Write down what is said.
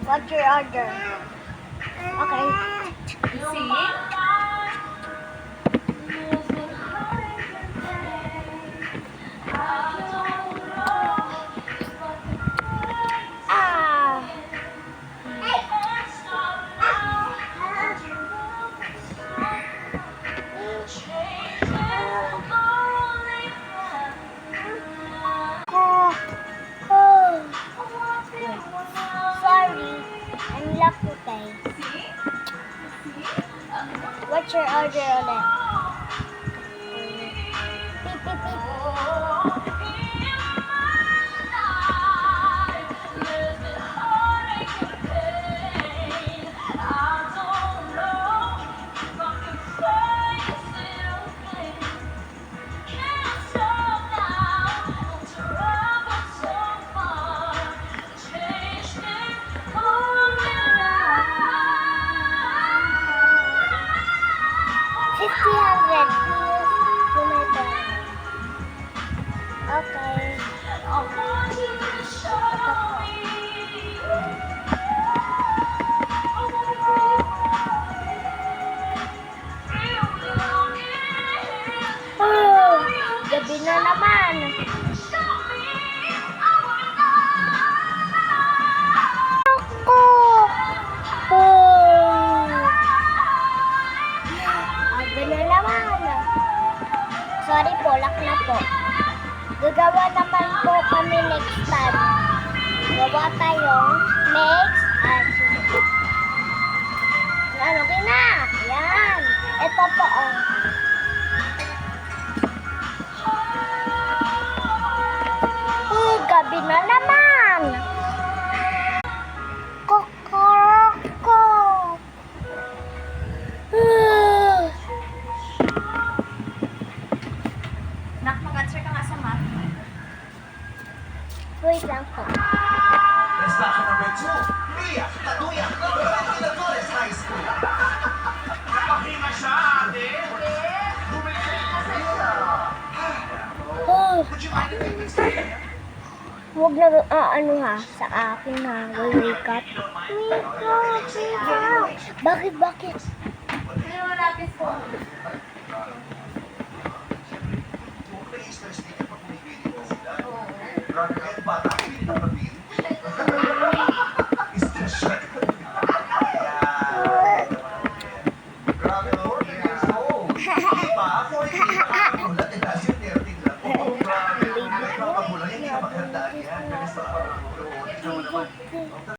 What's your order? Okay. See? Ah. Oh. Oh. Sorry. I'm love to pay. What's your order ulit? Beep, beep, beep. Okay. Oh, gabi na naman. Ako. Oh. Gabi na naman. Sorry po, lock na po. Gagawa naman po kami next time. Gawa tayong next ano na? Yan. Ito po oh. Gabi na naman. Kokoroko. Nak, mag-answer ka nga sa math. Wait lang po. Station number 2, Mia Taduya, Pinagores High School. Nakahinga siya, ate. Bumili ka na sa iyo. Would you mind if we stay here? Huwag na ano ha, sa akin ha, wake up. Bakit? Ano mo lapis po? Easter sticker pag bumibili ko sila. Rubberhead bata.